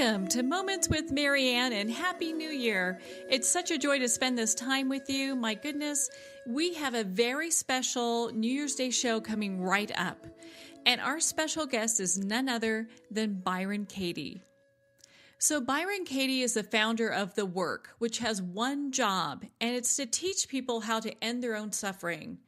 Welcome to Moments with Marianne and Happy New Year. It's such a joy to spend this time with you. My goodness, we have a very special New Year's Day show coming right up. And our special guest is none other than Byron Katie. So Byron Katie is the founder of The Work, which has one job, and it's to teach people how to end their own suffering.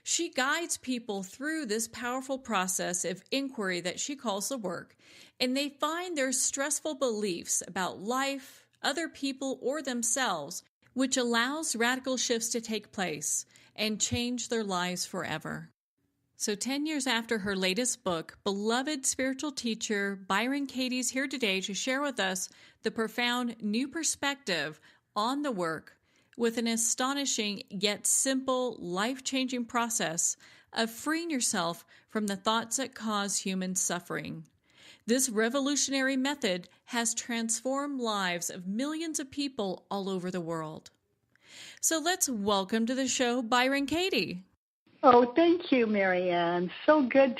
She guides people through this powerful process of inquiry that she calls the work, and they find their stressful beliefs about life, other people, or themselves, which allows radical shifts to take place and change their lives forever. So 10 years after her latest book, beloved spiritual teacher Byron Katie is here today to share with us the profound new perspective on the work with an astonishing yet simple, life-changing process of freeing yourself from the thoughts that cause human suffering. This revolutionary method has transformed lives of millions of people all over the world. So let's welcome to the show Byron Katie. Oh, thank you, Marianne. So good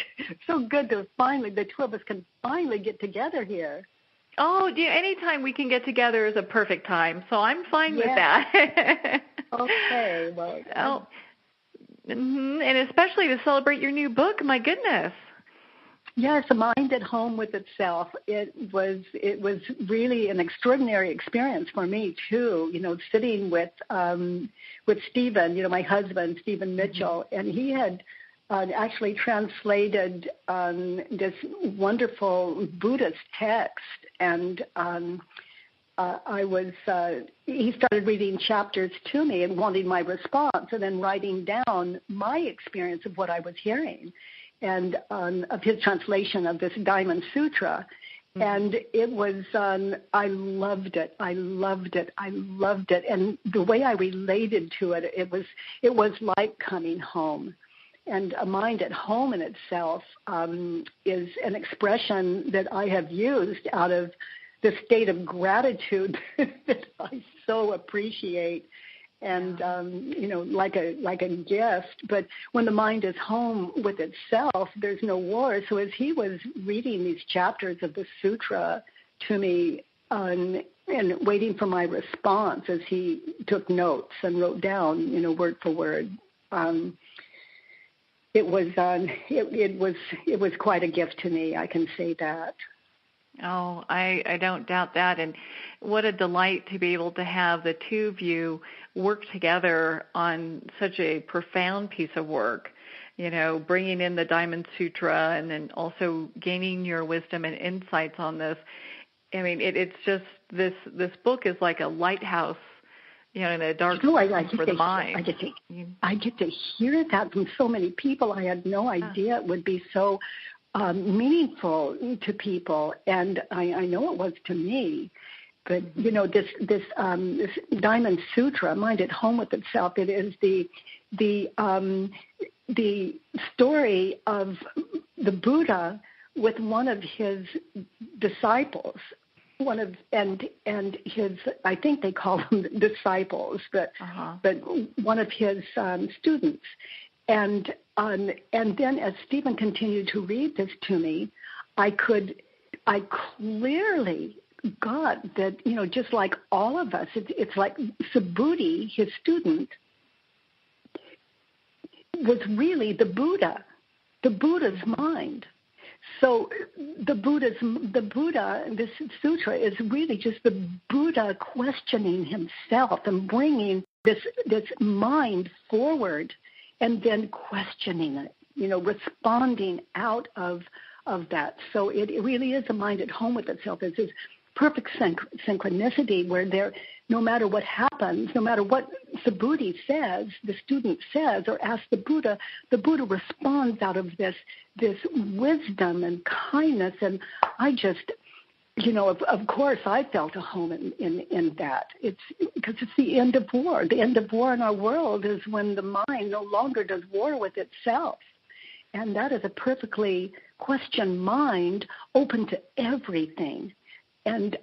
to finally, the two of us can finally get together here. Oh, anytime we can get together is a perfect time, so I'm fine with that. Okay, well. And especially to celebrate your new book, my goodness. Yes, A Mind at Home with Itself. It was really an extraordinary experience for me too. Sitting with Stephen, my husband, Stephen Mitchell, and he had actually translated this wonderful Buddhist text, and he started reading chapters to me and wanting my response, and then writing down my experience of what I was hearing, and of his translation of this Diamond Sutra. And it was, I loved it. And the way I related to it, it was like coming home. And a mind at home in itself is an expression that I have used out of the state of gratitude that I so appreciate. And, like a gift. But when the mind is home with itself, there's no war. So as he was reading these chapters of the sutra to me and waiting for my response as he took notes and wrote down, word for word, it was quite a gift to me. I can say that. Oh, I don't doubt that. And what a delight to be able to have the two of you work together on such a profound piece of work, bringing in the Diamond Sutra and then also gaining your wisdom and insights on this. I mean, it's just this book is like a lighthouse, in a dark room for the mind. I get to hear that from so many people. I had no idea it would be so meaningful to people, and I know it was to me. But this Diamond Sutra, Mind at Home with Itself, it is the story of the Buddha with one of his disciples. And his, I think they call them disciples, but one of his students. And then as Stephen continued to read this to me, I clearly got that, just like all of us, it's like Subhuti, his student, was really the Buddha, the Buddha's mind. So the Buddha, this sutra is really just the Buddha questioning himself and bringing this mind forward and then questioning it, responding out of that. So it really is a mind at home with itself. It's this perfect synchronicity where no matter what happens, no matter what Subhuti says, the student says, or asks the Buddha responds out of this wisdom and kindness. And I just, of course, I felt a home in that. It's because it's the end of war. The end of war in our world is when the mind no longer does war with itself. And that is a perfectly questioned mind open to everything. And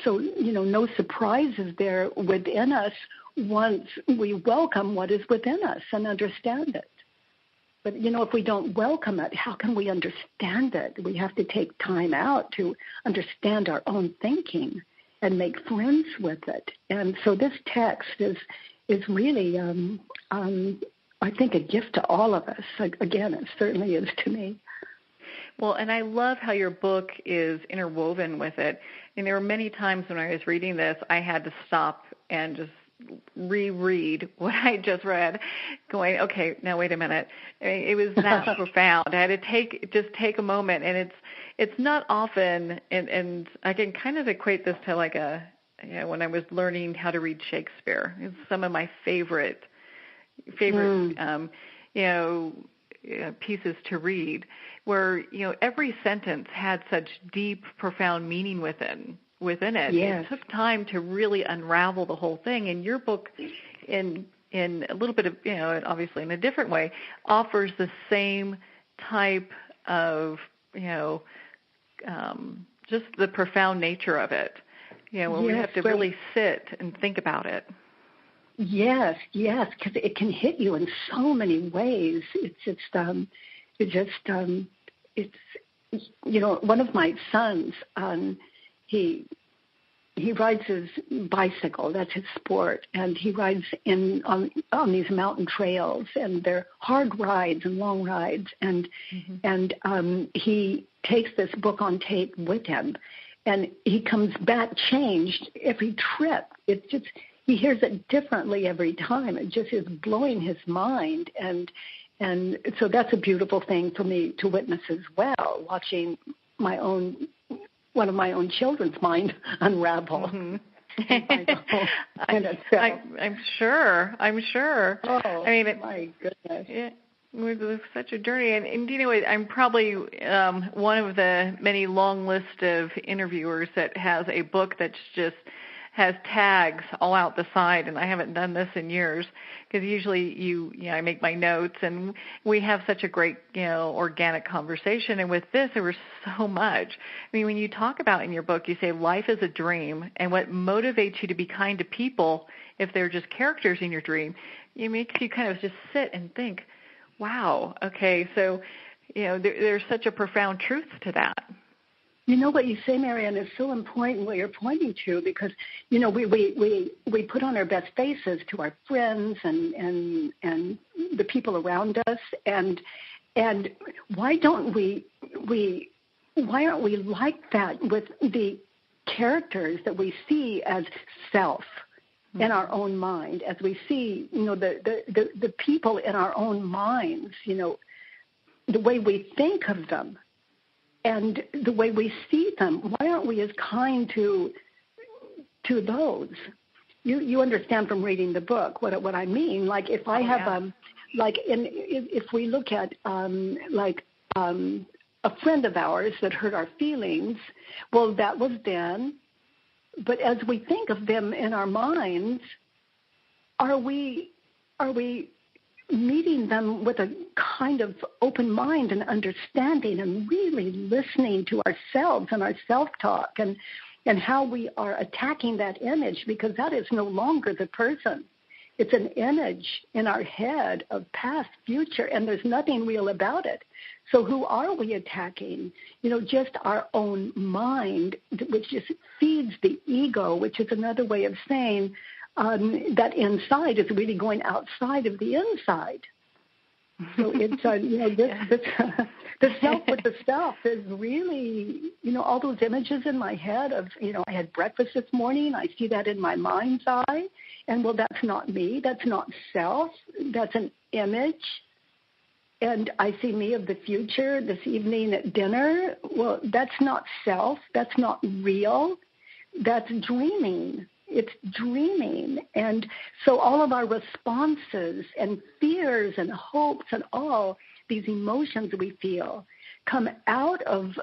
so, no surprises there within us once we welcome what is within us and understand it. But, if we don't welcome it, how can we understand it? We have to take time out to understand our own thinking and make friends with it. And so this text is really, I think, a gift to all of us. Again, it certainly is to me. Well, and I love how your book is interwoven with it. And there were many times when I was reading this, I had to stop and just reread what I just read, going, okay, now wait a minute. I mean, it was that profound. I had to take a moment, and it's not often, and I can kind of equate this to like when I was learning how to read Shakespeare. It's some of my favorite pieces to read, where every sentence had such deep, profound meaning within it. Yes. It took time to really unravel the whole thing. And your book, in a little bit of, obviously in a different way, offers the same type of, just the profound nature of it, where we have to really sit and think about it. Yes, because it can hit you in so many ways. One of my sons, he rides his bicycle. That's his sport, and he rides on these mountain trails, and they're hard rides and long rides. And he takes this book on tape with him, and he comes back changed every trip. It's just he hears it differently every time. It just is blowing his mind, and so that's a beautiful thing for me to witness as well, watching one of my own children's mind unravel. Mm-hmm. I'm sure. Oh, I mean, my goodness. Yeah, it was such a journey. And I'm probably one of the many long list of interviewers that has a book that's just has tags all out the side, and I haven't done this in years because usually I make my notes, and we have such a great, organic conversation. And with this, there was so much. I mean, when you talk about in your book, you say life is a dream, and what motivates you to be kind to people, if they're just characters in your dream, it makes you kind of just sit and think, wow, okay, so, there's such a profound truth to that. What you say, Marianne, is so important what you're pointing to, because, we put on our best faces to our friends and the people around us. And why aren't we like that with the characters that we see as self in our own mind, as we see, the people in our own minds, the way we think of them, and the way we see them? Why aren't we as kind to those? You understand from reading the book what I mean. Like if I have if we look at a friend of ours that hurt our feelings, well, that was then. But as we think of them in our minds, are we meeting them with a kind of open mind and understanding, and really listening to ourselves and our self-talk and how we are attacking that image, because that is no longer the person. It's an image in our head of past, future, and there's nothing real about it. So who are we attacking? Just our own mind, which just feeds the ego, which is another way of saying that inside is really going outside of the inside. So it's the self with the self is really, all those images in my head of, I had breakfast this morning, I see that in my mind's eye, and well, that's not me, that's not self, that's an image. And I see me of the future this evening at dinner. Well, that's not self, that's not real, that's dreaming. It's dreaming. And so all of our responses and fears and hopes and all these emotions we feel come out of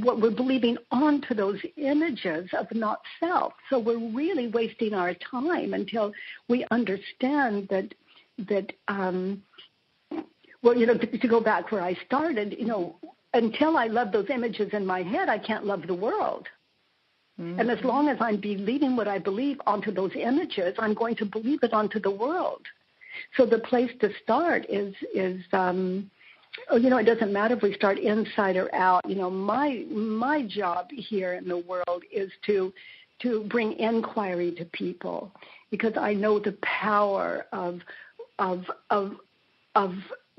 what we're believing onto those images of not self. So we're really wasting our time until we understand that to go back where I started, until I love those images in my head, I can't love the world. Mm-hmm. And as long as I'm believing what I believe onto those images, I'm going to believe it onto the world. So the place to start is it doesn't matter if we start inside or out. My job here in the world is to bring inquiry to people, because I know the power of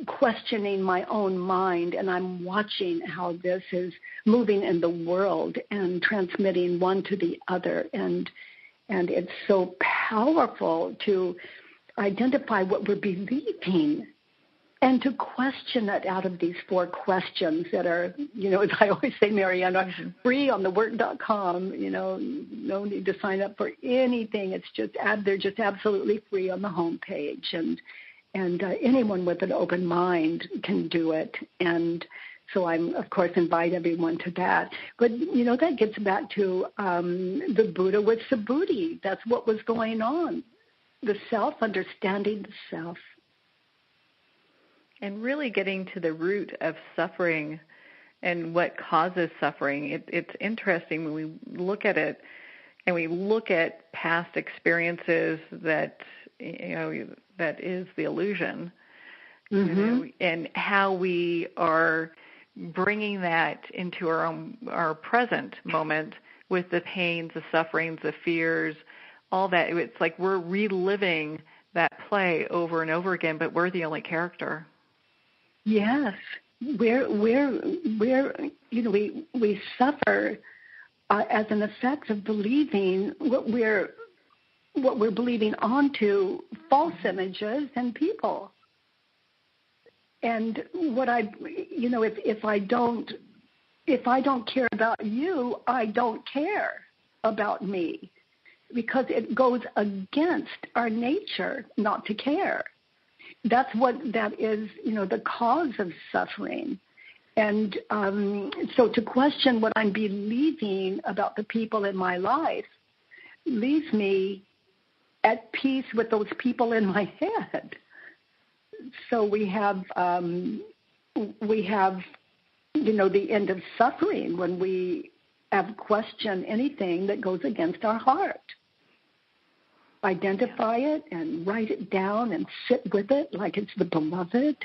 questioning my own mind, and I'm watching how this is moving in the world and transmitting one to the other, and it's so powerful to identify what we're believing and to question it out of these 4 questions that are, as I always say, Marianne, are free on thework.com. No need to sign up for anything. They're just absolutely free on the homepage, and anyone with an open mind can do it. And so I'm, of course, invite everyone to that. But, that gets back to the Buddha with Subhuti. That's what was going on, the self, understanding the self. And really getting to the root of suffering and what causes suffering. It's interesting when we look at it and we look at past experiences that is the illusion, and how we are bringing that into our present moment with the pains, the sufferings, the fears, all that. It's like we're reliving that play over and over again, but we're the only character. Yes, we suffer as an effect of believing what we're believing onto false images and people. And if I don't care about you, I don't care about me, because it goes against our nature not to care. That is, the cause of suffering. And so to question what I'm believing about the people in my life leaves me at peace with those people in my head. So we have the end of suffering when we have questioned anything that goes against our heart. Identify it and write it down and sit with it like it's the beloved,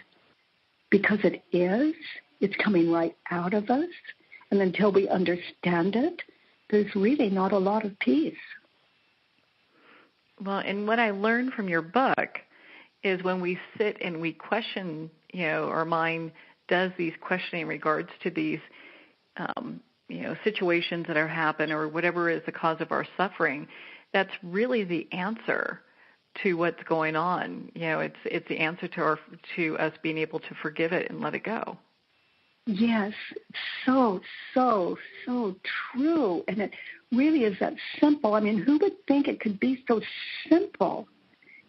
because it is. It's coming right out of us. And until we understand it, there's really not a lot of peace. Well, and what I learned from your book is when we sit and we question, our mind does these questioning in regards to these, situations that are happening or whatever is the cause of our suffering, that's really the answer to what's going on. It's the answer to us being able to forgive it and let it go. Yes, so true. And it really is that simple. I mean, who would think it could be so simple?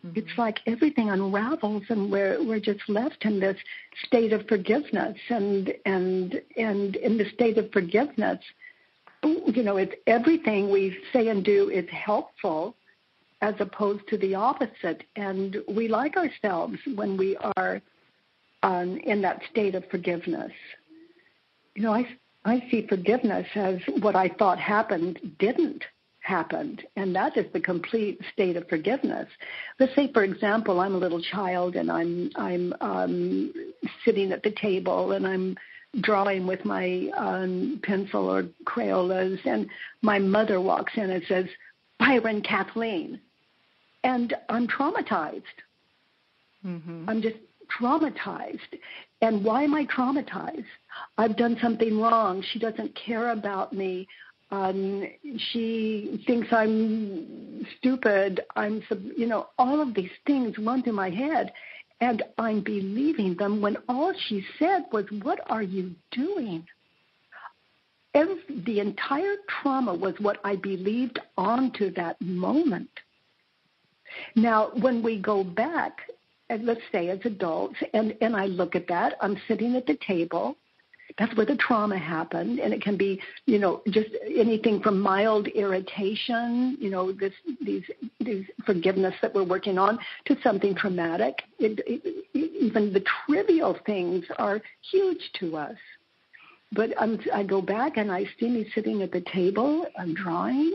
Mm-hmm. It's like everything unravels and we're just left in this state of forgiveness. And in the state of forgiveness, it's everything we say and do is helpful as opposed to the opposite. And we like ourselves when we are in that state of forgiveness. I see forgiveness as what I thought happened didn't happen, and that is the complete state of forgiveness. Let's say, for example, I'm a little child and I'm sitting at the table and I'm drawing with my pencil or Crayolas, and my mother walks in and says, "Byron Kathleen," and I'm traumatized. Mm-hmm. I'm just traumatized. And why am I traumatized? I've done something wrong. She doesn't care about me. She thinks I'm stupid. All of these things run through my head, and I'm believing them when all she said was, "What are you doing?" The entire trauma was what I believed onto that moment. Now, when we go back, and let's say as adults, and I look at that, I'm sitting at the table. That's where the trauma happened, and it can be, just anything from mild irritation, these forgiveness that we're working on, to something traumatic. Even the trivial things are huge to us. But I go back and I see me sitting at the table. I'm drawing.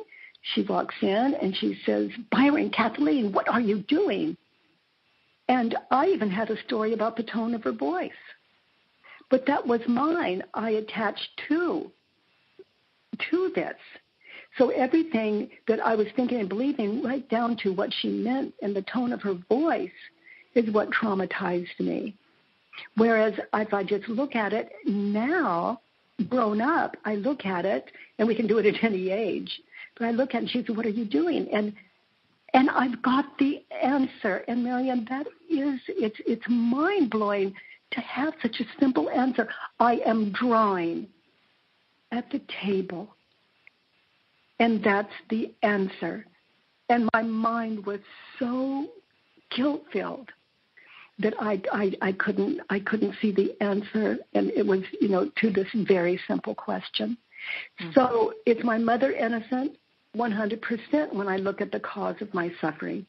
She walks in and she says, "Byron Kathleen, what are you doing?" And I even had a story about the tone of her voice. But that was mine. I attached to this. So everything that I was thinking and believing, right down to what she meant and the tone of her voice, is what traumatized me. Whereas if I just look at it now, grown up, I look at it, and we can do it at any age, but I look at it and she said, what are you doing? And I've got the answer. And Marianne, it's mind-blowing to have such a simple answer. I am drawing at the table. And that's the answer. And my mind was so guilt-filled that I couldn't see the answer, and it was, to this very simple question. Mm-hmm. So is my mother innocent? 100% when I look at the cause of my suffering.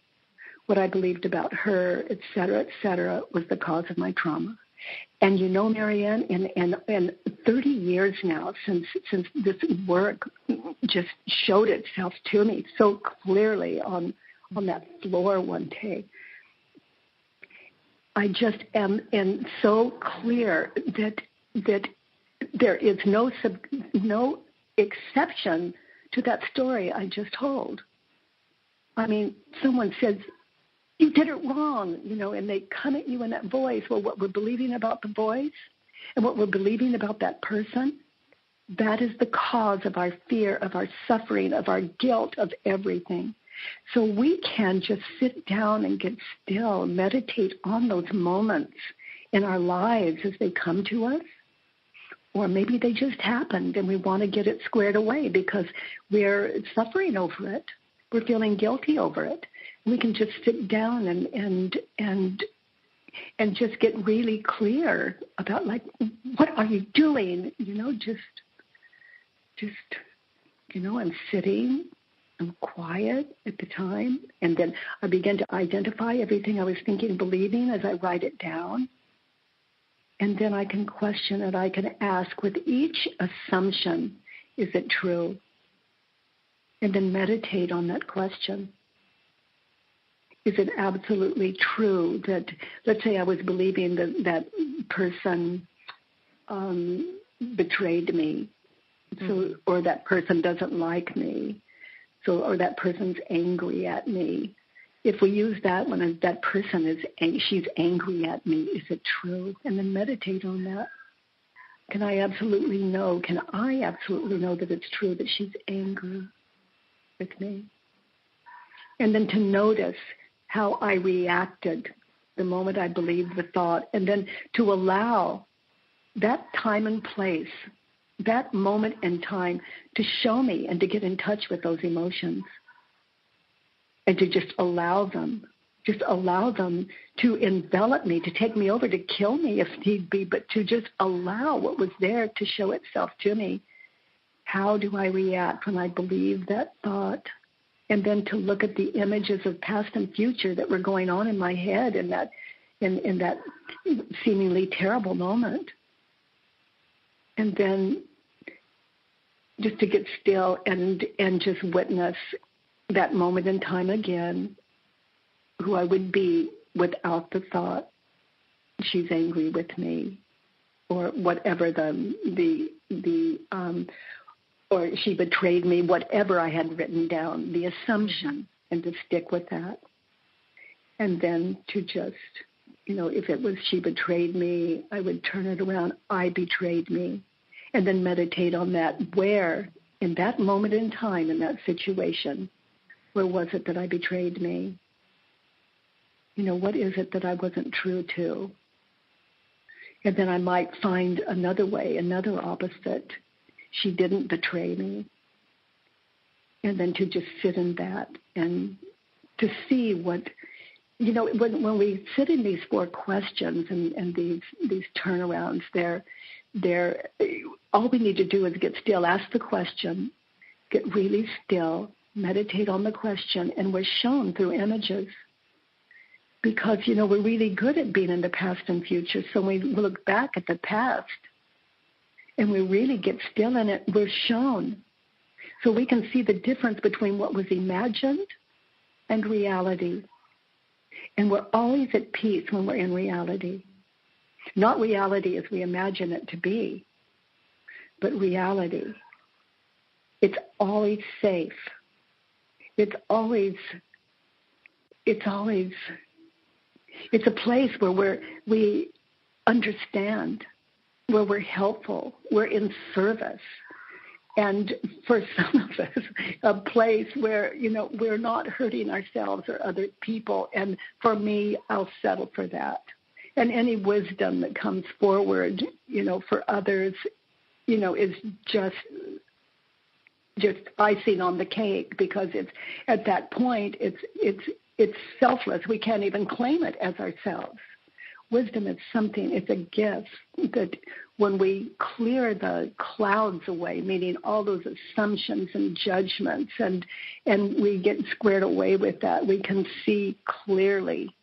What I believed about her, et cetera, was the cause of my trauma. And Marianne, in 30 years now since this work just showed itself to me so clearly on that floor one day, I just am so clear that there is no exception to that story I just told. I mean, someone says, you did it wrong, and they come at you in that voice. Well, what we're believing about the voice and what we're believing about that person, that is the cause of our fear, of our suffering, of our guilt, of everything. So we can just sit down and get still, meditate on those moments in our lives as they come to us. Or maybe they just happened and we want to get it squared away because we're suffering over it. We're feeling guilty over it. We can just sit down and just get really clear about, like, what are you doing? I'm sitting. I'm quiet at the time. And then I begin to identify everything I was thinking and believing as I write it down. And then I can question it. I can ask with each assumption, is it true? And then meditate on that question. Is it absolutely true that, let's say I was believing that person betrayed me, or that person doesn't like me, or that person's angry at me. If we use that when that person she's angry at me, is it true? And then meditate on that. Can I absolutely know that it's true that she's angry with me? And then to notice how I reacted the moment I believed the thought, and then to allow that time and place, that moment in time, to show me and to get in touch with those emotions, and to just allow them to envelop me, to take me over, to kill me if need be, but to just allow what was there to show itself to me. How do I react when I believe that thought? And then to look at the images of past and future that were going on in my head in that seemingly terrible moment. And then just to get still and just witness that moment in time again, who I would be without the thought, she's angry with me, or whatever or she betrayed me, whatever I had written down, the assumption, and to stick with that. And then to just, if it was she betrayed me, I would turn it around, I betrayed me, and then meditate on that. Where, in that moment in time, in that situation, where was it that I betrayed me? What is it that I wasn't true to? And then I might find another way, another opposite. She didn't betray me. And then to just sit in that and to see what, when we sit in these 4 questions and these turnarounds, they're all we need to do is get still, ask the question, get really still, meditate on the question, and we're shown through images. Because, we're really good at being in the past and future. So when we look back at the past and we really get still in it, we're shown. So we can see the difference between what was imagined and reality. And we're always at peace when we're in reality. Not reality as we imagine it to be, but reality. It's always safe. It's a place where we understand, where we're helpful, we're in service. And for some of us, a place where, we're not hurting ourselves or other people. And for me, I'll settle for that. And any wisdom that comes forward, for others, is just icing on the cake, because it's at that point, it's selfless. We can't even claim it as ourselves. Wisdom is something, it's a gift that when we clear the clouds away, meaning all those assumptions and judgments, and we get squared away with that, we can see clearly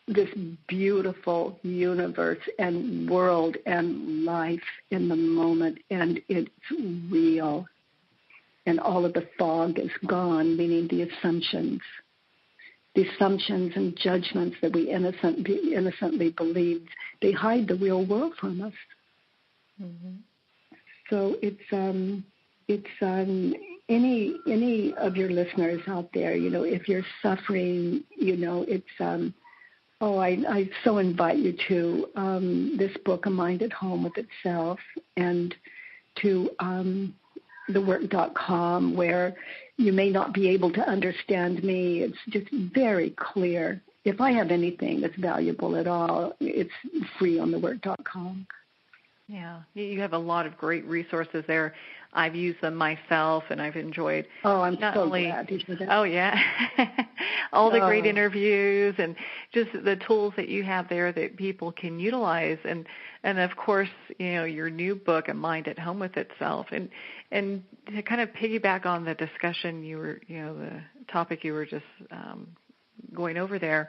this beautiful universe and world and life in the moment, and it's real. And all of the fog is gone, meaning the assumptions and judgments that we innocently believed, they hide the real world from us. Mm-hmm. So it's any of your listeners out there, if you're suffering, I so invite you to this book, A Mind at Home with Itself, and to thework.com, where you may not be able to understand me. It's just very clear. If I have anything that's valuable at all, it's free on thework.com. Yeah, you have a lot of great resources there. I've used them myself, and I've enjoyed. Oh, I'm so glad you did that. Oh, yeah. All the great interviews and just the tools that you have there that people can utilize. And of course, your new book, A Mind at Home with Itself. And to kind of piggyback on the discussion the topic you were just going over there,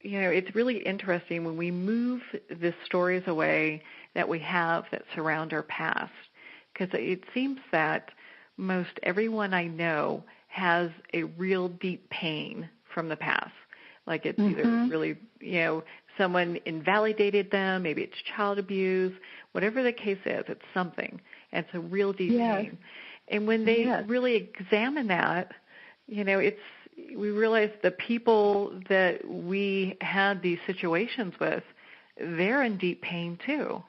it's really interesting when we move the stories away that we have that surround our past, because it seems that most everyone I know has a real deep pain from the past. Like it's either really, someone invalidated them, maybe it's child abuse, whatever the case is, it's something. And it's a real deep pain. And when they really examine that, we realize the people that we had these situations with, they're in deep pain too.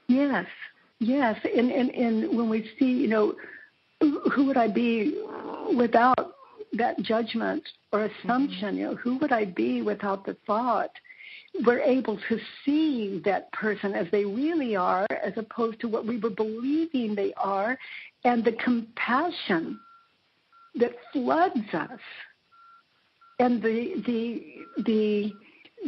Yes. And when we see, who would I be without that judgment or assumption? Who would I be without the thought? We're able to see that person as they really are, as opposed to what we were believing they are, and the compassion that floods us, and the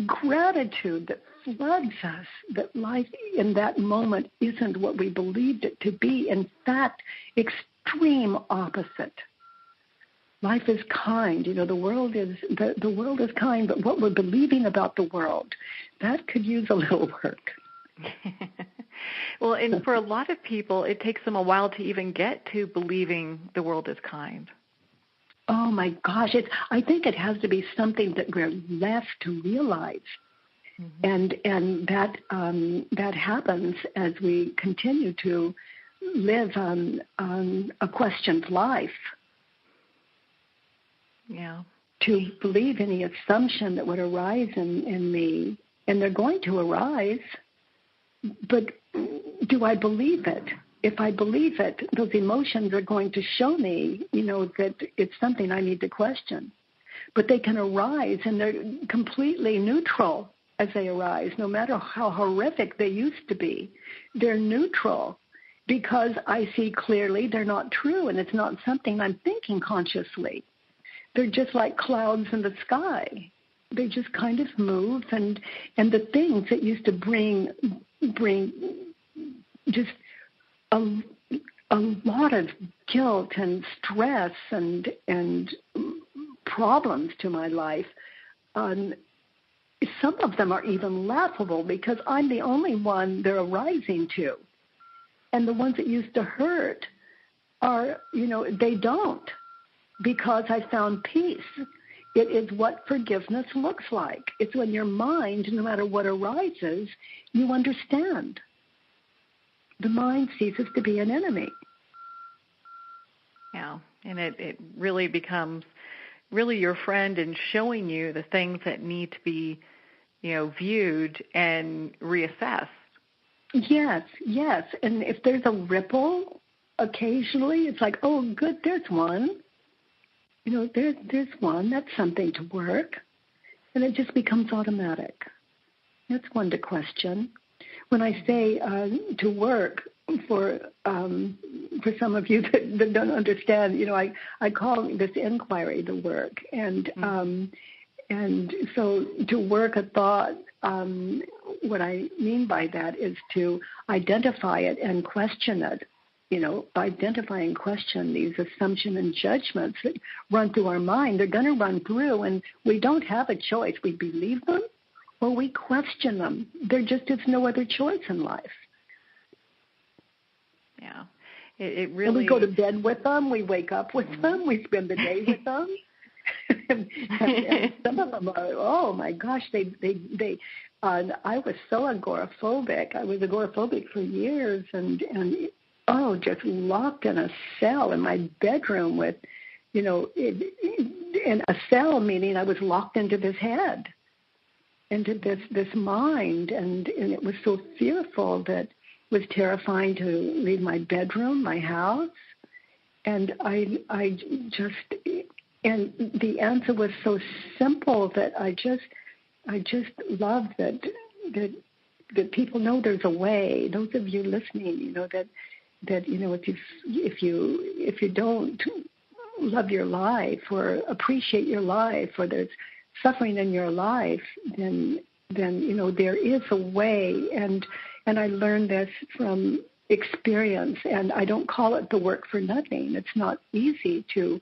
gratitude that floods us, that life in that moment isn't what we believed it to be. In fact, extreme opposite. Life is kind. The world is kind, but what we're believing about the world, that could use a little work. Well, and for a lot of people, it takes them a while to even get to believing the world is kind. Oh my gosh! I think it has to be something that we're left to realize, and that happens as we continue to live on a questioned life. Yeah. To believe any assumption that would arise in me, and they're going to arise, but do I believe it? If I believe it, those emotions are going to show me, that it's something I need to question. But they can arise, and they're completely neutral as they arise, no matter how horrific they used to be. They're neutral because I see clearly they're not true, and it's not something I'm thinking consciously. They're just like clouds in the sky. They just kind of move, and the things that used to bring just a lot of guilt and stress and problems to my life, some of them are even laughable because I'm the only one they're arising to. And the ones that used to hurt are, they don't, because I found peace. It is what forgiveness looks like. It's when your mind, no matter what arises, you understand. The mind ceases to be an enemy. Yeah, and it really becomes really your friend in showing you the things that need to be, viewed and reassessed. Yes. And if there's a ripple, occasionally it's like, oh, good, there's one. There's one. That's something to work. And it just becomes automatic. That's one to question. When I say to work, for some of you that don't understand, I call this inquiry the work. And so to work a thought, what I mean by that is to identify it and question it. Identify and question these assumptions and judgments that run through our mind. They're going to run through, and we don't have a choice. We believe them or we question them. There just is no other choice in life. Yeah. It really... And we go to bed with them. We wake up with them. We spend the day with them. and some of them are, oh, my gosh, they I was so agoraphobic. I was agoraphobic for years, and just locked in a cell in my bedroom with, in a cell, meaning I was locked into this head, into this mind, and it was so fearful that it was terrifying to leave my bedroom, my house, and I just, and the answer was so simple that I just love that people know there's a way. Those of you listening, that if you don't love your life or appreciate your life, or there's suffering in your life, then there is a way. And I learned this from experience, and I don't call it the work for nothing. It's not easy to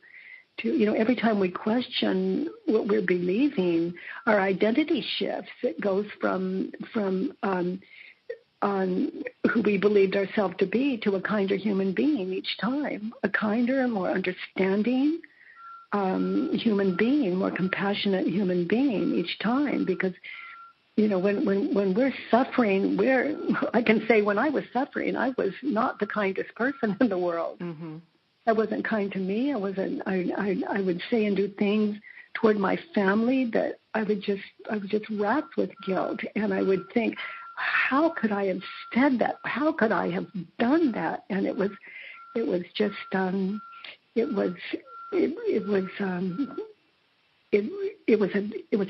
every time we question what we're believing, our identity shifts. It goes from who we believed ourselves to be to a kinder human being each time, a kinder, more understanding human being, more compassionate human being each time. Because, when we're suffering, I can say when I was suffering, I was not the kindest person in the world. Mm-hmm. I wasn't kind to me. I would say and do things toward my family that I was just racked with guilt, and I would think, how could I have said that? How could I have done that? And it was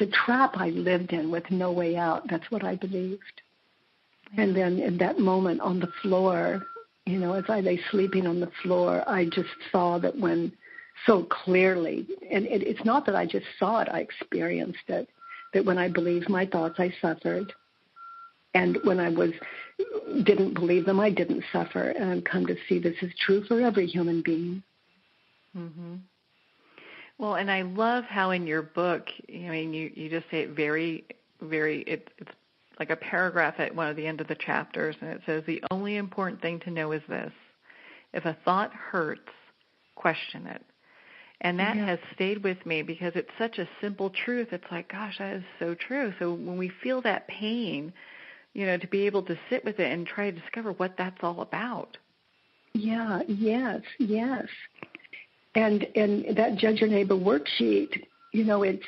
a trap I lived in with no way out. That's what I believed. And then in that moment on the floor, as I lay sleeping on the floor, I just saw that so clearly, and it's not that I just saw it, I experienced it, that when I believed my thoughts, I suffered. And when I didn't believe them, I didn't suffer. And I've come to see this is true for every human being. Mm-hmm. Well, and I love how in your book, you just say it very, very, it's like a paragraph at one of the end of the chapters, and it says, the only important thing to know is this: if a thought hurts, question it. And that has stayed with me because it's such a simple truth. It's like, gosh, that is so true. So when we feel that pain, to be able to sit with it and try to discover what that's all about. Yeah, yes. And that Judge Your Neighbor worksheet, it's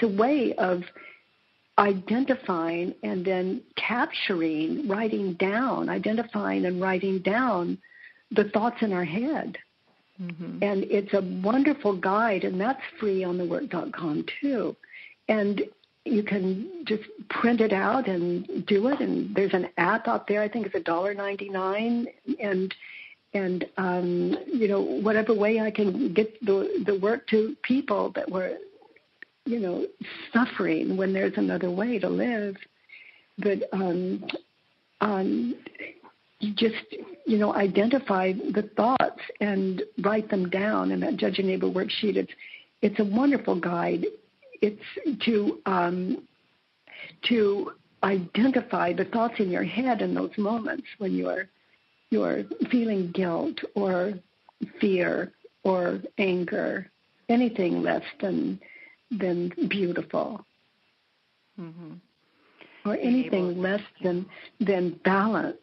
a way of identifying and then capturing, identifying and writing down the thoughts in our head. Mm-hmm. And it's a wonderful guide, and that's free on thework.com too. And you can just print it out and do it. And there's an app out there. I think it's $1.99. And whatever way I can get the work to people that were, suffering when there's another way to live. But you just, identify the thoughts and write them down. And that Judge Your Neighbor worksheet, it's a wonderful guide. It's to identify the thoughts in your head in those moments when you're feeling guilt or fear or anger less than beautiful, or anything less than balanced.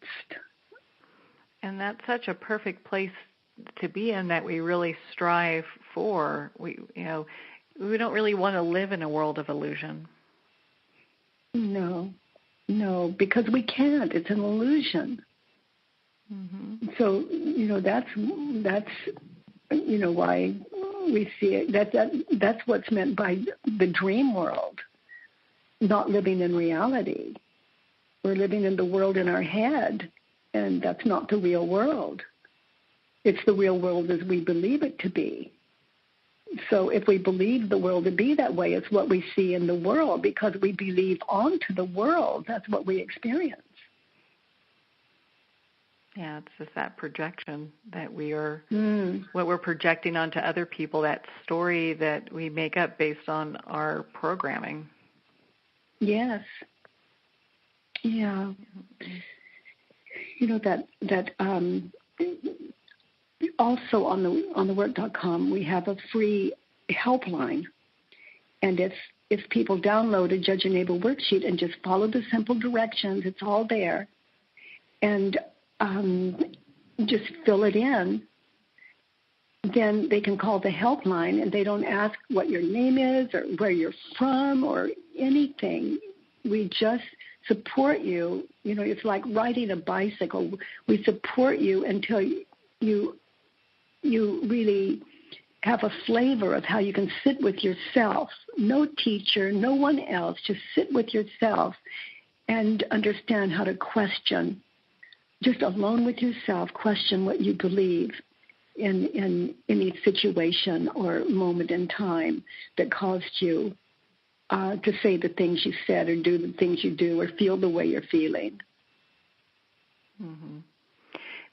And that's such a perfect place to be in that we really strive for. We don't really want to live in a world of illusion. No, because we can't. It's an illusion. So that's why we see it. That's what's meant by the dream world. Not living in reality. We're living in the world in our head, and that's not the real world. It's the real world as we believe it to be. So if we believe the world to be that way, it's what we see in the world, because we believe onto the world. That's what we experience. Yeah, it's just that projection that we are, what we're projecting onto other people, that story that we make up based on our programming. Yes. Yeah. That also on the work.com we have a free helpline, and if people download a Judge Your Neighbor worksheet and just follow the simple directions, it's all there, and just fill it in, then they can call the helpline, and they don't ask what your name is or where you're from or anything. We just support you. It's like riding a bicycle. We support you until you really have a flavor of how you can sit with yourself. No teacher, no one else. Just sit with yourself and understand how to question. Just alone with yourself, question what you believe in any situation or moment in time that caused you to say the things you said or do the things you do or feel the way you're feeling.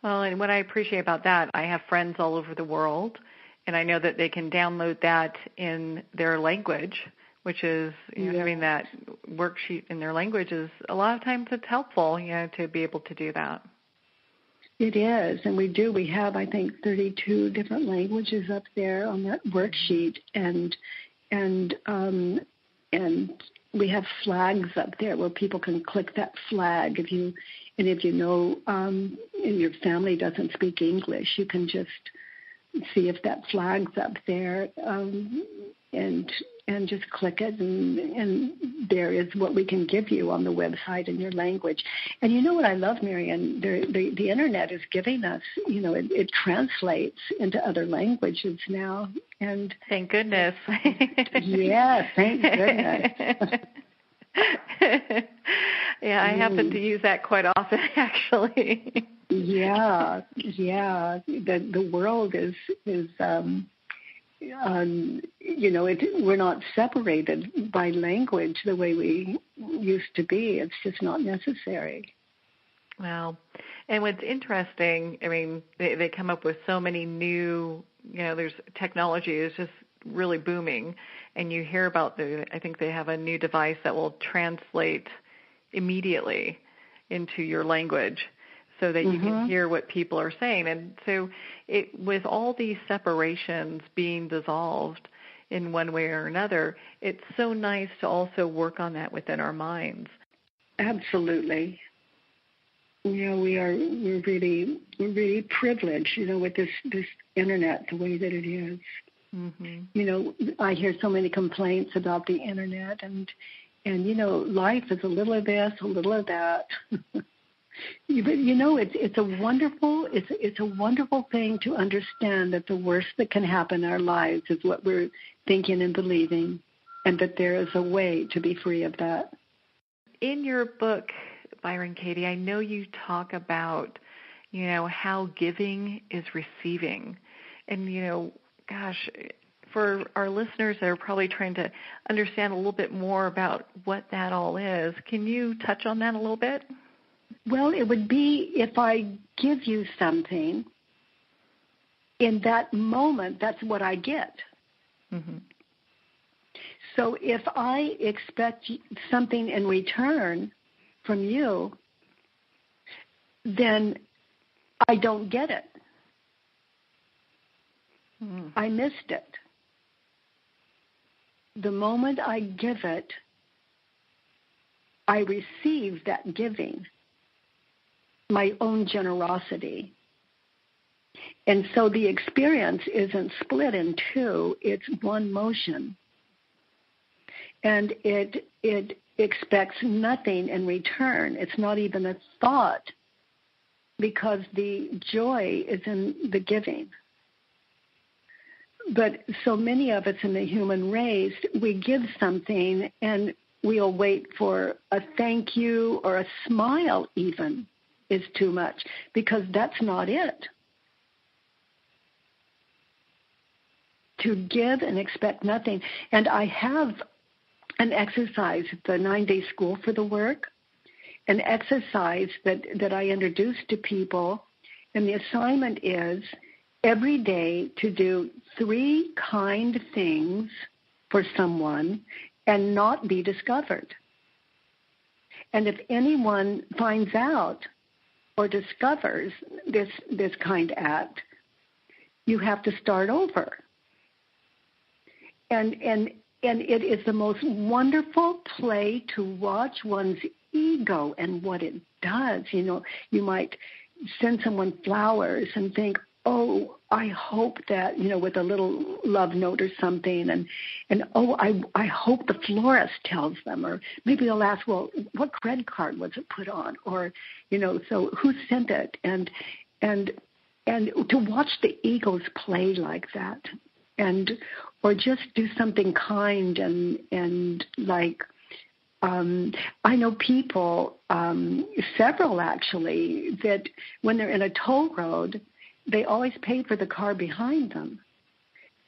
Well, and what I appreciate about that, I have friends all over the world, and I know that they can download that in their language, which is having that worksheet in their language is a lot of times it's helpful, to be able to do that. It is, and we do. We have, I think, 32 different languages up there on that worksheet, and we have flags up there where people can click that flag. If you know, and your family doesn't speak English, you can just see if that flag's up there, and just click it, and there is what we can give you on the website in your language. And you know what I love, Marianne? The Internet is giving us, it translates into other languages now. And thank goodness. Yeah, thank goodness. Yeah, I happen to use that quite often, actually. Yeah. The world is we're not separated by language the way we used to be. It's just not necessary. Well, and what's interesting, I mean, they come up with so many new, there's technology is just really booming, and you hear about I think they have a new device that will translate immediately into your language so that you can hear what people are saying. And so with all these separations being dissolved in one way or another, it's so nice to also work on that within our minds. Absolutely. We're really privileged, with this Internet the way that it is. I hear so many complaints about the Internet, and life is a little of this, a little of that. But it's a wonderful thing to understand that the worst that can happen in our lives is what we're thinking and believing, and that there is a way to be free of that. In your book, Byron Katie, I know you talk about, how giving is receiving. And, for our listeners that are probably trying to understand a little bit more about what that all is, can you touch on that a little bit? Well, it would be if I give you something, in that moment, that's what I get. So if I expect something in return from you, then I don't get it. I missed it. the moment I give it, I receive that giving, my own generosity. And so the experience isn't split in two, it's one motion. And it expects nothing in return. It's not even a thought, because the joy is in the giving. But so many of us in the human race, we give something and we'll wait for a thank you or a smile even is too much, because that's not it. To give and expect nothing. And I have an exercise at the 9-day school for the work, an exercise that I introduce to people, and the assignment is every day to do 3 kind things for someone and not be discovered. And if anyone finds out or discovers this kind act, you have to start over. And it is the most wonderful play to watch one's ego and what it does. You know, you might send someone flowers and think, oh, I hope that, you know, with a little love note or something, and oh, I hope the florist tells them, or maybe they'll ask, well, what credit card was it put on, or, you know, so who sent it, and to watch the egos play like that, or just do something kind and like. I know people, several actually, that when they're in a toll road, they always pay for the car behind them.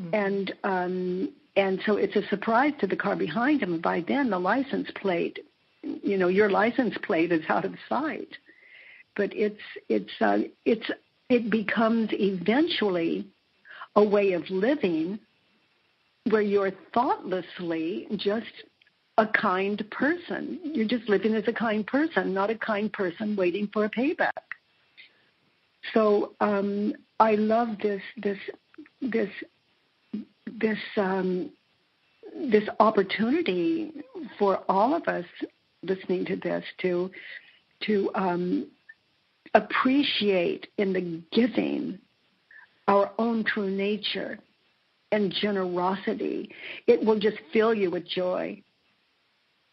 Mm-hmm. And so it's a surprise to the car behind them. And by then the license plate, you know, your license plate is out of sight. But it becomes eventually a way of living where you're thoughtlessly just a kind person. You're just living as a kind person, not a kind person waiting for a payback. So I love this opportunity for all of us listening to this to appreciate in the giving our own true nature and generosity. It will just fill you with joy.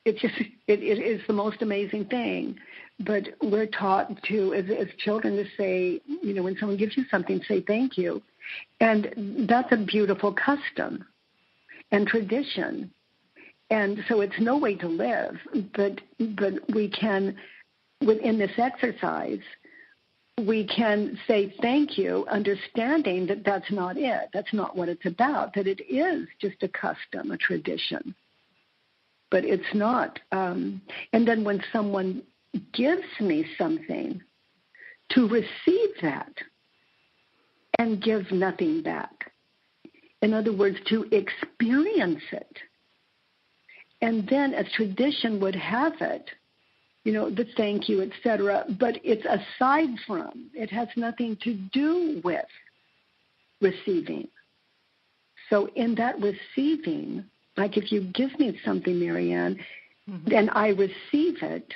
It is the most amazing thing. But we're taught to, as children, to say, you know, when someone gives you something, say thank you. And that's a beautiful custom and tradition. And so it's no way to live, but we can, within this exercise, we can say thank you, understanding that that's not it. That's not what it's about, that it is just a custom, a tradition. But it's not. And then when someone gives me something, to receive that and give nothing back. In other words, to experience it. And then, as tradition would have it, you know, the thank you, etc., but it's aside from, it has nothing to do with receiving. So in that receiving, like if you give me something, Marianne, mm-hmm. and I receive it,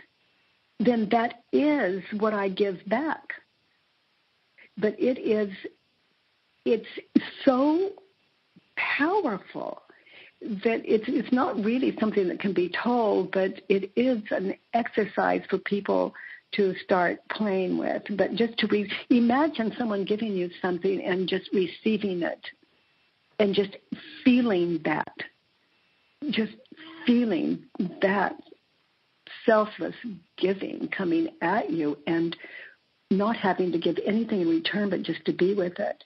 then that is what I give back. But it's so powerful that it's not really something that can be told, but it is an exercise for people to start playing with. But just to imagine someone giving you something and just receiving it and just feeling that selfless giving coming at you and not having to give anything in return but just to be with it.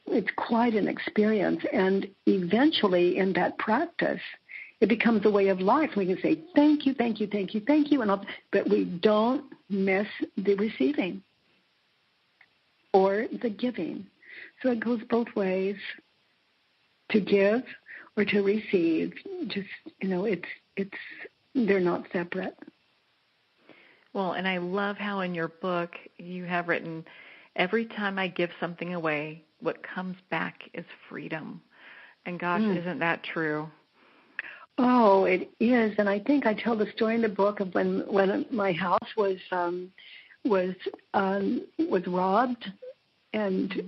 It's quite an experience, and eventually in that practice, it becomes a way of life. We can say, thank you, thank you, thank you, thank you, but we don't miss the receiving or the giving. So it goes both ways, to give or to receive. Just, you know, they're not separate. Well, and I love how in your book you have written, every time I give something away, what comes back is freedom. And gosh, isn't that true? Oh, it is, and I think I tell the story in the book of when my house was robbed, and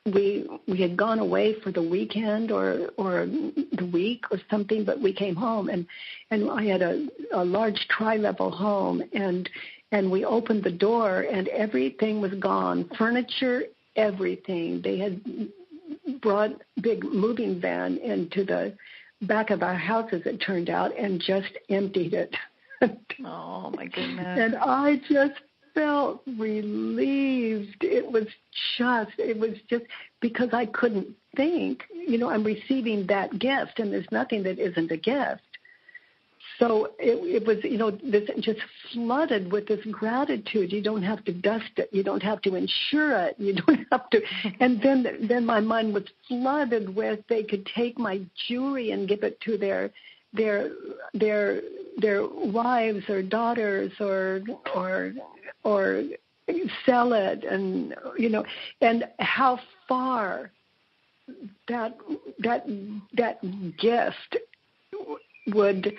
we had gone away for the weekend or the week or something, but we came home and I had a large tri-level home, and we opened the door and everything was gone, furniture, everything. They had brought big moving van into the back of our house, as it turned out, and just emptied it. Oh, my goodness. And I just felt relieved. It was just because I couldn't think, I'm receiving that gift, and there's nothing that isn't a gift. So it was, this just flooded with this gratitude. You don't have to dust it. You don't have to insure it. You don't have to. And then my mind was flooded with, they could take my jewelry and give it to their wives or daughters or sell it, and and how far that gift would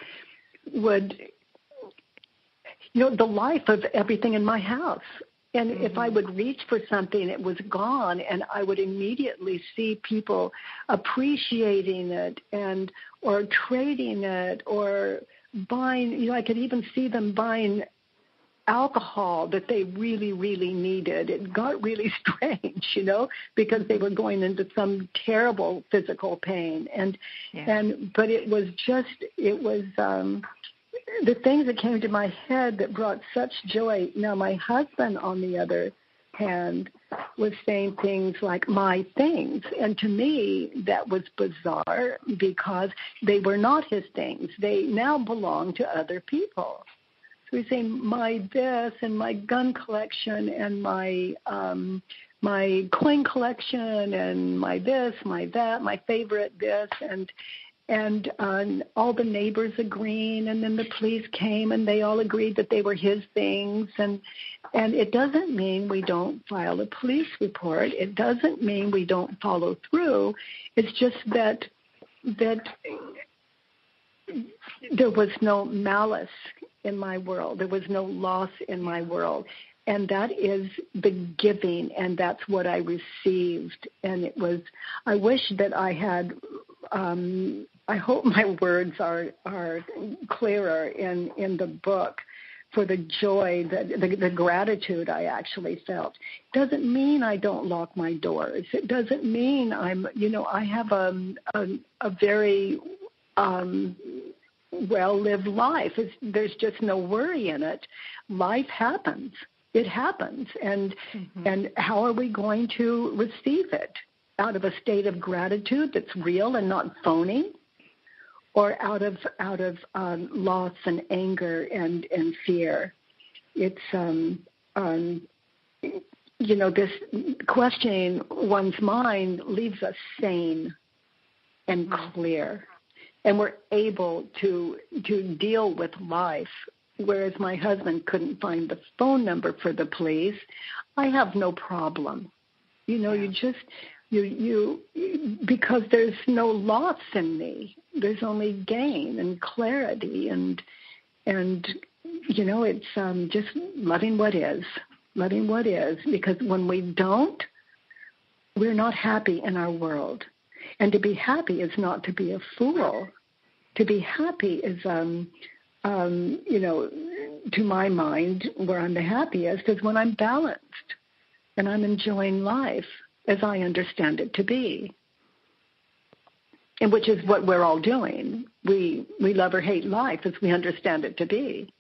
the life of everything in my house. And if I would reach for something, it was gone, and I would immediately see people appreciating it or trading it or buying. I could even see them buying alcohol that they really, really needed. It got really strange, because they were going into some terrible physical pain. But it was the things that came to my head that brought such joy. Now, my husband, on the other hand, was saying things like my things. And to me, that was bizarre because they were not his things. They now belong to other people. So he's saying my this and my gun collection and my coin collection and my this, my that, my favorite this, and all the neighbors agreeing, and then the police came and they all agreed that they were his things, and it doesn't mean we don't file a police report. It doesn't mean we don't follow through. It's just that there was no malice in my world. There was no loss in my world. And that is the giving, and that's what I received. And it was, I wish that I had, I hope my words are clearer in the book for the joy, the gratitude I actually felt. It doesn't mean I don't lock my doors. It doesn't mean I have a very well-lived life. There's just no worry in it. Life happens. It happens. And how are we going to receive it? Out of a state of gratitude that's real and not phony? Or out of loss and anger and fear? It's, this questioning one's mind leaves us sane and clear. And we're able to deal with life, whereas my husband couldn't find the phone number for the police. I have no problem. You because there's no loss in me. There's only gain and clarity, and it's just loving what is, because when we don't, we're not happy in our world. And to be happy is not to be a fool. To be happy is, to my mind, where I'm the happiest is when I'm balanced and I'm enjoying life as I understand it to be. And which is what we're all doing. We love or hate life as we understand it to be.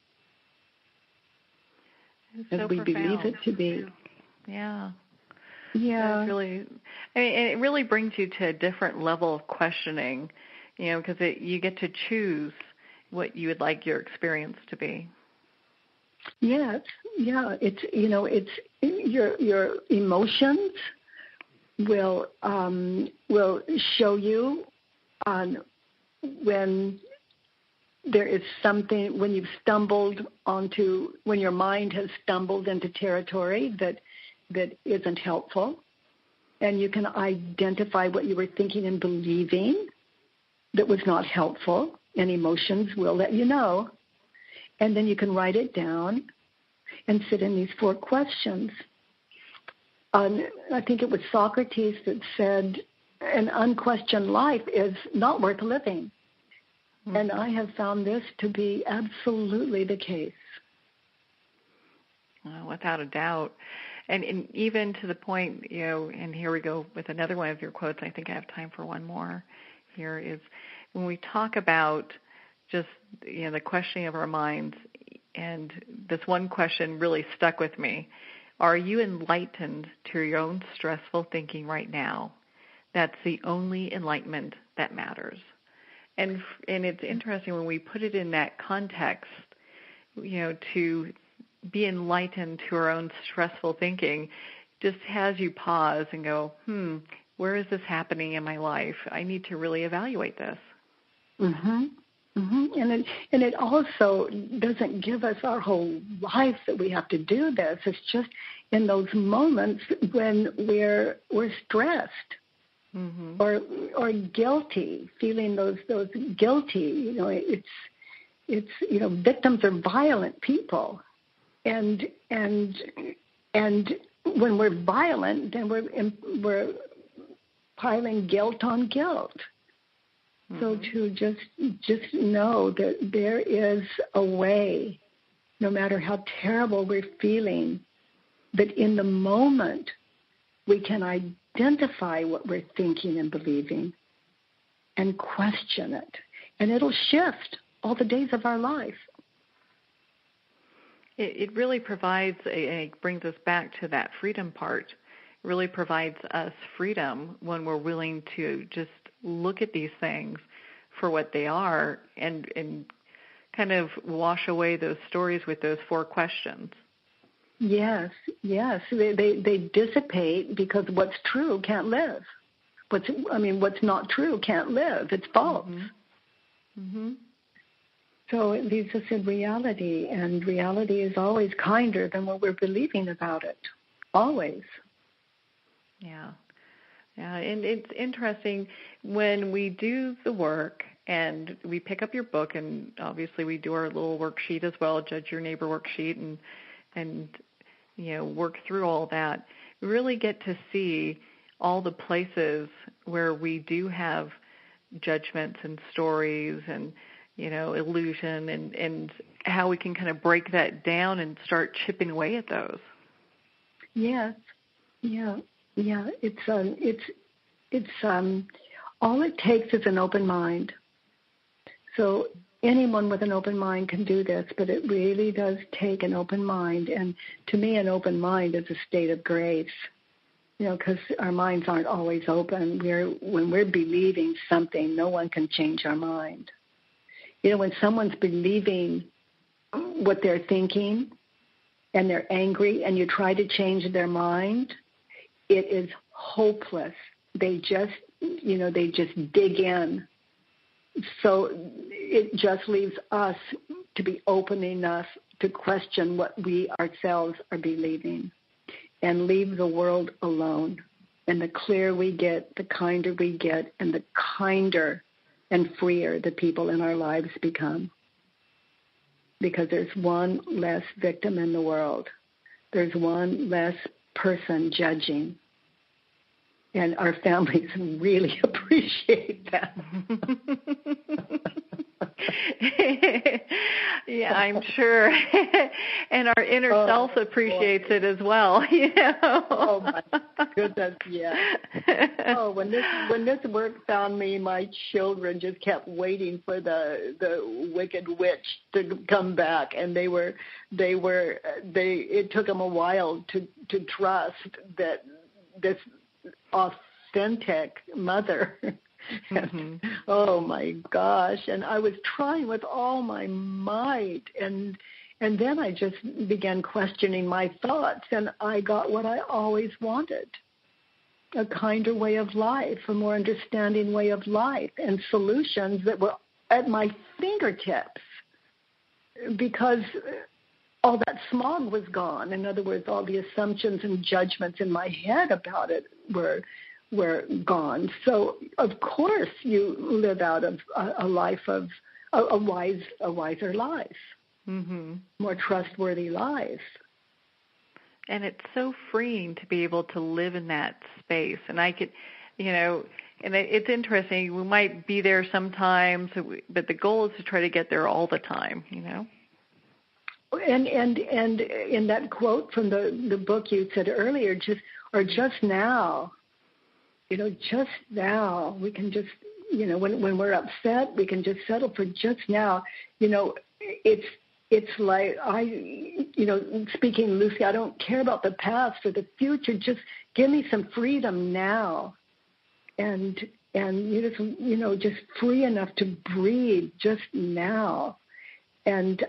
It's as so we profound. believe it to be. Yeah. Yeah. That's really, it really brings you to a different level of questioning, because you get to choose what you would like your experience to be. Yes. Yeah. It's your emotions will show you when there is something, when you've when your mind has stumbled into territory that isn't helpful, and you can identify what you were thinking and believing that was not helpful, and emotions will let you know. And then you can write it down and sit in these 4 questions. I think it was Socrates that said, an unquestioned life is not worth living. Mm-hmm. And I have found this to be absolutely the case. Without a doubt. And even to the point, and here we go with another one of your quotes. I think I have time for one more here, is when we talk about just, the questioning of our minds, and this one question really stuck with me. Are you enlightened to your own stressful thinking right now? That's the only enlightenment that matters. And it's interesting when we put it in that context, to be enlightened to our own stressful thinking just has you pause and go, where is this happening in my life? I need to really evaluate this. Mm-hmm. Mm-hmm. And it also doesn't give us our whole life that we have to do this. It's just in those moments when we're stressed, mm-hmm. or guilty, feeling those guilty. It's victims are violent people, and when we're violent, then we're piling guilt on guilt. So to just know that there is a way, no matter how terrible we're feeling, that in the moment we can identify what we're thinking and believing and question it. And it'll shift all the days of our life. It really provides, it brings us back to that freedom part. It really provides us freedom when we're willing to just look at these things for what they are and kind of wash away those stories with those 4 questions. Yes. They dissipate because what's true can't live. What's not true can't live. It's false. Mm-hmm. Mm-hmm. So it leaves us in reality, and reality is always kinder than what we're believing about it. Always. Yeah, and it's interesting when we do the work and we pick up your book, and obviously we do our little worksheet as well, Judge Your Neighbor worksheet, and work through all that. We really get to see all the places where we do have judgments and stories and illusion, and how we can kind of break that down and start chipping away at those. Yes, yeah. It's all it takes is an open mind. So anyone with an open mind can do this, but it really does take an open mind. And to me, an open mind is a state of grace, because our minds aren't always open. When we're believing something, no one can change our mind. When someone's believing what they're thinking and they're angry and you try to change their mind, it is hopeless. They just dig in. So it just leaves us to be open enough to question what we ourselves are believing and leave the world alone. And the clearer we get, the kinder we get, and the kinder and freer the people in our lives become. Because there's one less victim in the world. There's one less person judging. And our families really appreciate that. Yeah, I'm sure. And our inner self appreciates it as well. Oh my goodness, yeah. Oh, when this work found me, my children just kept waiting for the wicked witch to come back, and it took them a while to trust that this authentic mother. Mm-hmm. Oh my gosh! And I was trying with all my might, and then I just began questioning my thoughts, and I got what I always wanted: a kinder way of life, a more understanding way of life, and solutions that were at my fingertips, because all that smog was gone. In other words, all the assumptions and judgments in my head about it were were gone. So of course you live out of a life of a wiser life, more trustworthy life. And it's so freeing to be able to live in that space. And I could, and it's interesting. We might be there sometimes, but the goal is to try to get there all the time, And in that quote from the book you said earlier, just now, just now, we can just, when we're upset, we can just settle for just now. It's like speaking loosely, I don't care about the past or the future. Just give me some freedom now, and just free enough to breathe just now. And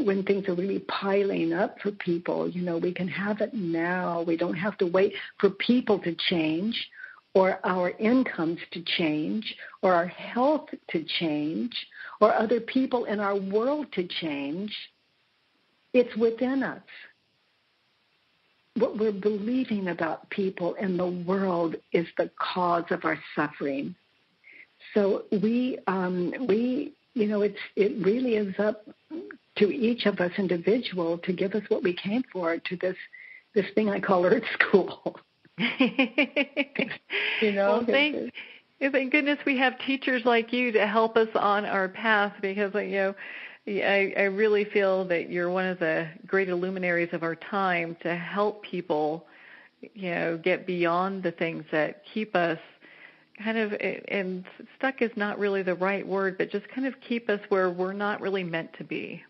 when things are really piling up for people, we can have it now. We don't have to wait for people to change, or our incomes to change, or our health to change, or other people in our world to change. It's within us. What we're believing about people in the world is the cause of our suffering. So it really is up to each of us individual to give us what we came for, to this thing I call Earth School. Well, thank goodness we have teachers like you to help us on our path, because I really feel that you're one of the great luminaries of our time to help people, get beyond the things that keep us kind of, and stuck is not really the right word, but just kind of keep us where we're not really meant to be.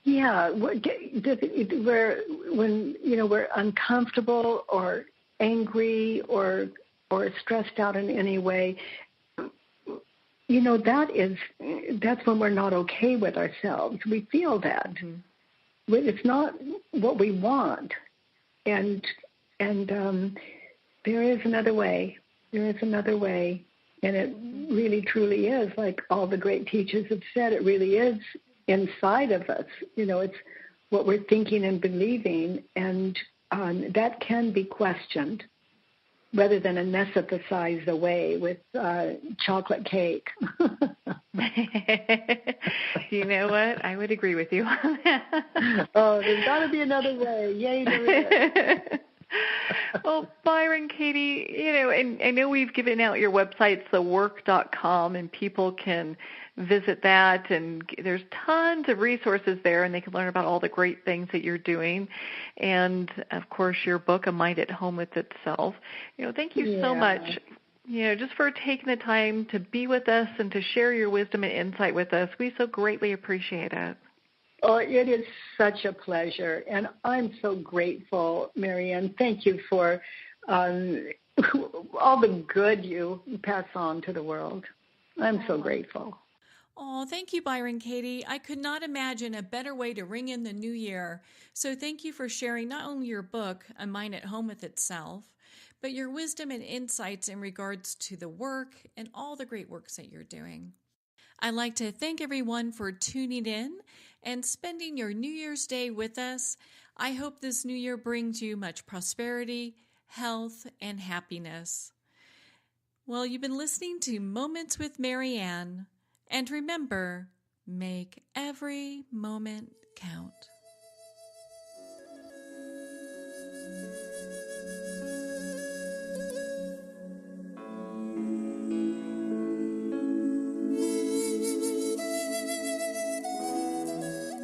Yeah, when we're uncomfortable or angry or stressed out in any way, that's when we're not okay with ourselves. We feel that. It's not what we want, and there is another way. There is another way, and it really truly is, like all the great teachers have said, it really is inside of us. It's what we're thinking and believing, and that can be questioned rather than anesthetized away with chocolate cake. You know what? I would agree with you. Oh, there's got to be another way. Yay, there is. Well, Byron Katie, and I know we've given out your websites, thework.com, and people can visit that, and there's tons of resources there, and they can learn about all the great things that you're doing. And, of course, your book, A Mind at Home with Itself. Thank you so much, just for taking the time to be with us and to share your wisdom and insight with us. We so greatly appreciate it. Oh, it is such a pleasure, and I'm so grateful, Marianne. Thank you for all the good you pass on to the world. I'm so grateful. Oh, thank you, Byron Katie. I could not imagine a better way to ring in the new year. So thank you for sharing not only your book, A Mind at Home with Itself, but your wisdom and insights in regards to the work and all the great works that you're doing. I'd like to thank everyone for tuning in and spending your New Year's Day with us. I hope this new year brings you much prosperity, health, and happiness. Well, you've been listening to Moments with Marianne. And remember, make every moment count.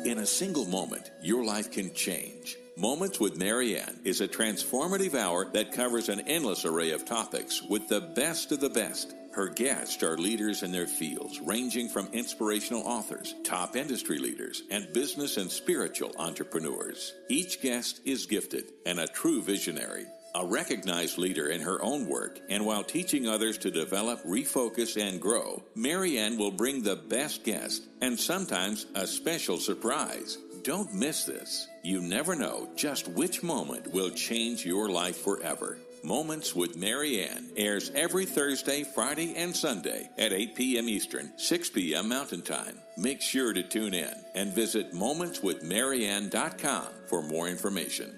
In a single moment, your life can change. Moments with Marianne is a transformative hour that covers an endless array of topics with the best of the best. Her guests are leaders in their fields, ranging from inspirational authors, top industry leaders, and business and spiritual entrepreneurs. Each guest is gifted and a true visionary, a recognized leader in her own work, and while teaching others to develop, refocus, and grow, Marianne will bring the best guest and sometimes a special surprise. Don't miss this. You never know just which moment will change your life forever. Moments with Marianne airs every Thursday, Friday, and Sunday at 8 p.m. Eastern, 6 p.m. Mountain Time. Make sure to tune in and visit momentswithmarianne.com for more information.